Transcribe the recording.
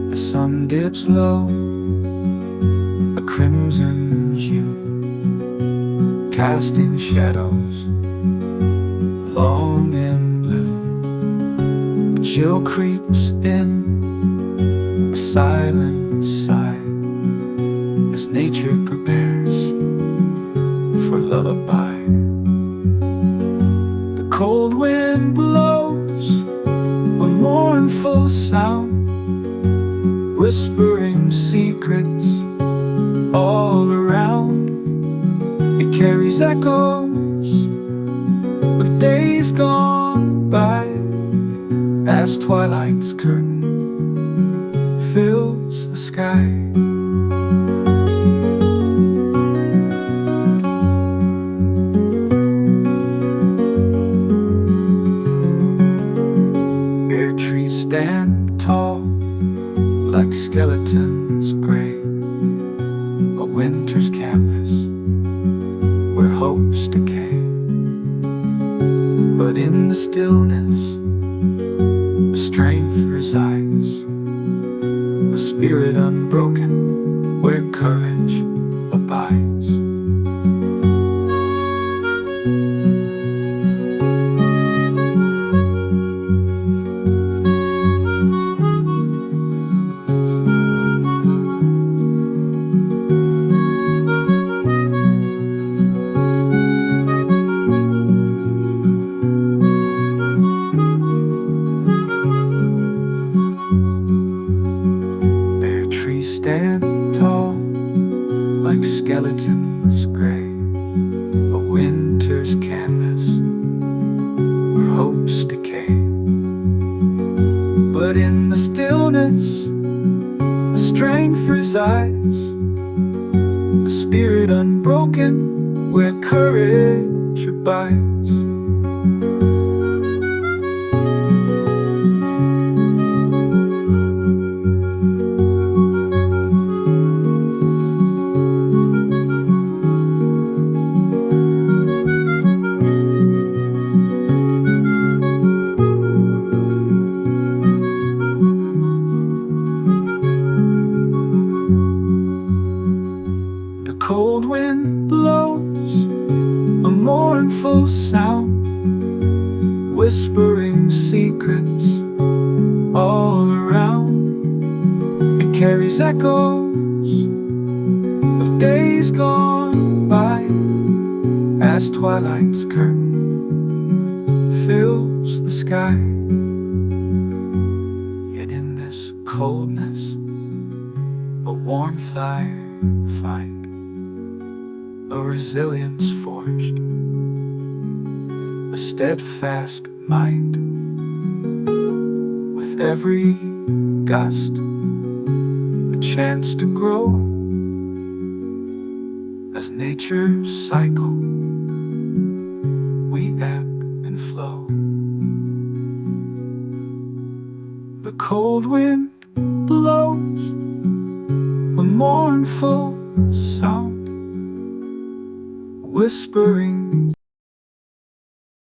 The sun dips low, a crimson hue, casting shadows long and blue. A chill creeps in, a silent sigh, as nature prepares for lullaby. The cold wind blows, a mournful sound, whispering secrets all around. It carries echoes of days gone by, as twilight's curtain fills the sky. Bare trees stand tall like skeletons gray, a winter's canvas where hopes decay. But in the stillness, a strength resides, a spirit unbroken where courage abides. Stand tall like skeletons gray, a winter's canvas where hopes decay. But in the stillness, a strength resides, a spirit unbroken where courage abides. The cold wind blows, a mournful sound, whispering secrets all around. It carries echoes of days gone by, as twilight's curtain fills the sky. Yet in this coldness, a warmth I find, a resilience forged, a steadfast mind. With every gust, a chance to grow, as nature's cycle, we ebb and flow. The cold wind blows, a mournful sound, whispering